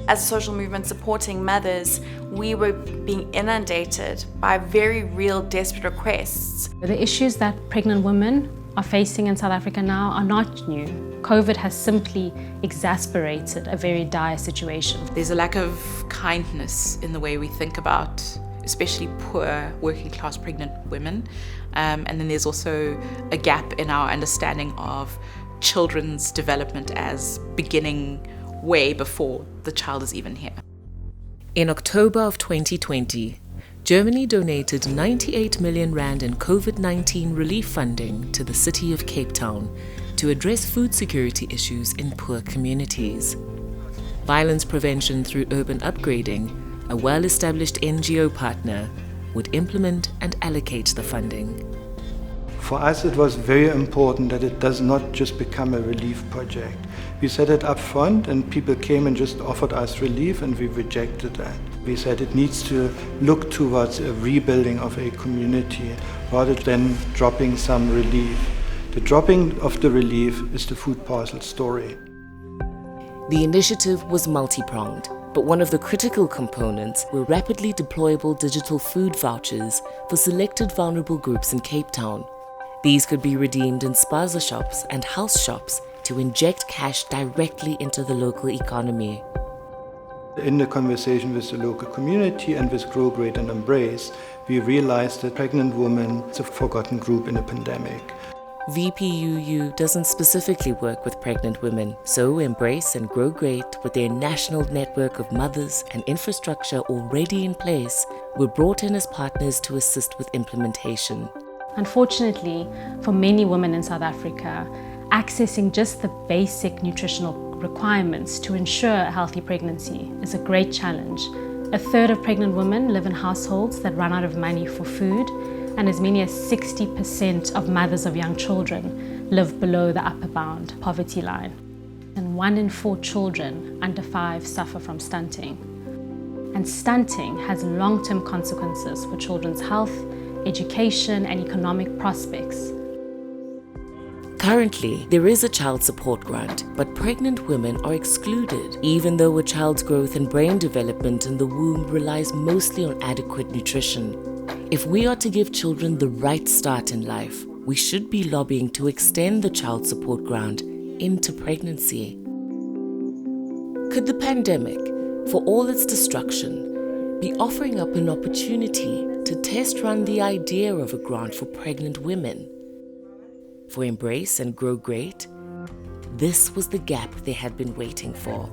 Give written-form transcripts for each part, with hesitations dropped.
As a social movement supporting mothers, we were being inundated by very real desperate requests. The issues that pregnant women are facing in South Africa now are not new. COVID has simply exacerbated a very dire situation. There's a lack of kindness in the way we think about especially poor working class pregnant women. And then there's also a gap in our understanding of children's development as beginning way before the child is even here. In October of 2020, Germany donated 98 million rand in COVID-19 relief funding to the city of Cape Town to address food security issues in poor communities. Violence prevention through urban upgrading, a well-established NGO partner, would implement and allocate the funding. For us, it was very important that it does not just become a relief project. We said it up front, and people came and just offered us relief, and we rejected that. We said it needs to look towards a rebuilding of a community rather than dropping some relief. The dropping of the relief is the food parcel story. The initiative was multi-pronged, but one of the critical components were rapidly deployable digital food vouchers for selected vulnerable groups in Cape Town. These could be redeemed in spaza shops and house shops to inject cash directly into the local economy. In the conversation with the local community and with Grow Great and Embrace, we realized that pregnant women is a forgotten group in a pandemic. VPUU doesn't specifically work with pregnant women, so Embrace and Grow Great, with their national network of mothers and infrastructure already in place, were brought in as partners to assist with implementation. Unfortunately, for many women in South Africa, accessing just the basic nutritional requirements to ensure a healthy pregnancy is a great challenge. A third of pregnant women live in households that run out of money for food, and as many as 60% of mothers of young children live below the upper bound poverty line. And 1 in 4 children under 5 suffer from stunting. And stunting has long-term consequences for children's health, education, and economic prospects. Currently, there is a child support grant, but pregnant women are excluded, even though a child's growth and brain development in the womb relies mostly on adequate nutrition. If we are to give children the right start in life, we should be lobbying to extend the child support grant into pregnancy. Could the pandemic, for all its destruction, be offering up an opportunity to test run the idea of a grant for pregnant women? For Embrace and Grow Great, this was the gap they had been waiting for.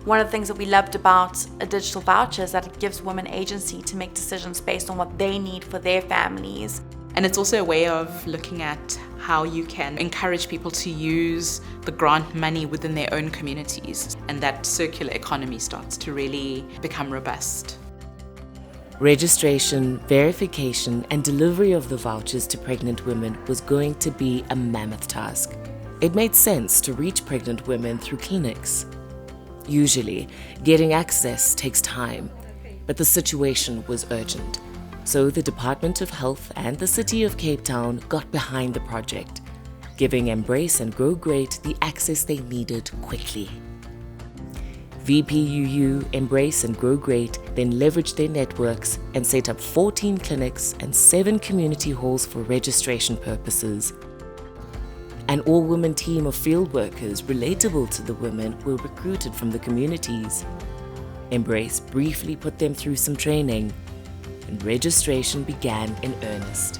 One of the things that we loved about a digital voucher is that it gives women agency to make decisions based on what they need for their families. And it's also a way of looking at how you can encourage people to use the grant money within their own communities, and that circular economy starts to really become robust. Registration, verification, and delivery of the vouchers to pregnant women was going to be a mammoth task. It made sense to reach pregnant women through clinics. Usually, getting access takes time, but the situation was urgent. So the Department of Health and the City of Cape Town got behind the project, giving Embrace and Grow Great the access they needed quickly. VPUU, Embrace and Grow Great then leveraged their networks and set up 14 clinics and 7 community halls for registration purposes. An all-women team of field workers relatable to the women were recruited from the communities. Embrace briefly put them through some training, and registration began in earnest.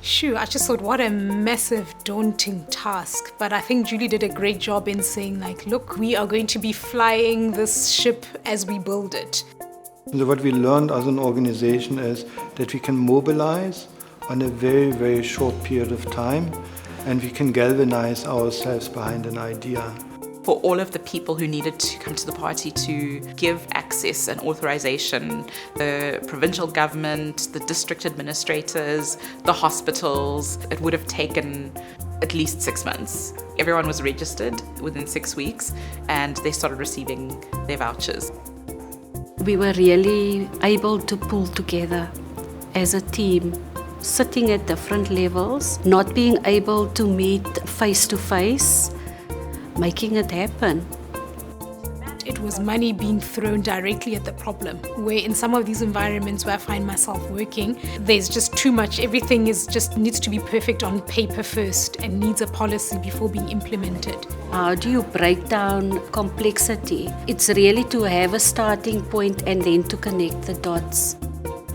Shoo, I just thought what a massive, daunting task. But I think Julie did a great job in saying, like, look, we are going to be flying this ship as we build it. So what we learned as an organization is that we can mobilize on a very, very short period of time, and we can galvanize ourselves behind an idea. For all of the people who needed to come to the party to give access and authorization, the provincial government, the district administrators, the hospitals, it would have taken at least 6 months. Everyone was registered within 6 weeks and they started receiving their vouchers. We were really able to pull together as a team, sitting at different levels, not being able to meet face to face, making it happen. that it was money being thrown directly at the problem. Where in some of these environments where I find myself working, there's just too much. Everything is just needs to be perfect on paper first and needs a policy before being implemented. How do you break down complexity? It's really to have a starting point and then to connect the dots.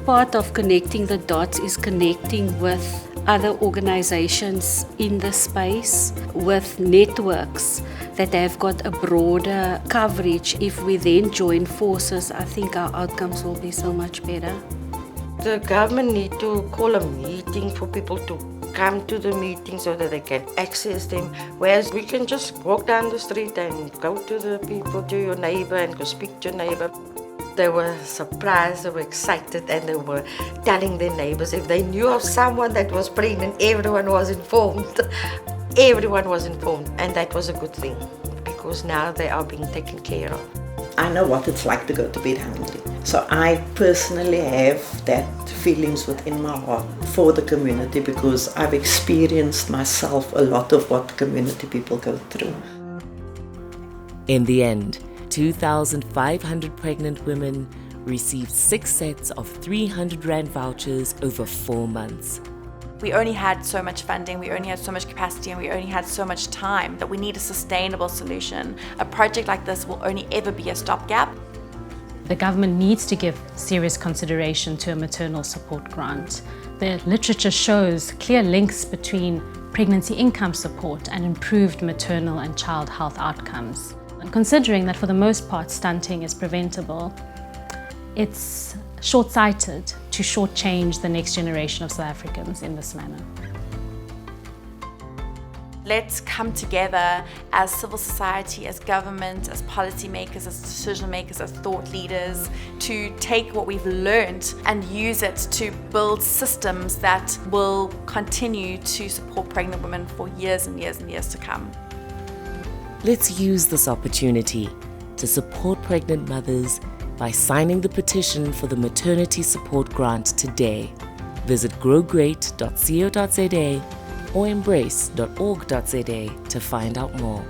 Part of connecting the dots is connecting with other organizations in the space, with networks that have got a broader coverage. If we then join forces, I think our outcomes will be so much better. The government need to call a meeting for people to come to the meeting so that they can access them. Whereas we can just walk down the street and go to the people, to your neighbor, and go speak to your neighbor. They were surprised, they were excited, and they were telling their neighbors. If they knew of someone that was pregnant, everyone was informed. Everyone was informed, and that was a good thing because now they are being taken care of. I know what it's like to go to bed hungry. So I personally have that feelings within my heart for the community because I've experienced myself a lot of what community people go through. In the end, 2,500 pregnant women received 6 sets of 300 Rand vouchers over 4 months. We only had so much funding, we only had so much capacity, and we only had so much time that we need a sustainable solution. A project like this will only ever be a stopgap. The government needs to give serious consideration to a maternal support grant. The literature shows clear links between pregnancy income support and improved maternal and child health outcomes. And considering that for the most part stunting is preventable, it's short-sighted to shortchange the next generation of South Africans in this manner. Let's come together as civil society, as government, as policymakers, as decision makers, as thought leaders to take what we've learned and use it to build systems that will continue to support pregnant women for years and years and years to come. Let's use this opportunity to support pregnant mothers by signing the petition for the maternity support grant today. Visit growgreat.co.za or embrace.org.za to find out more.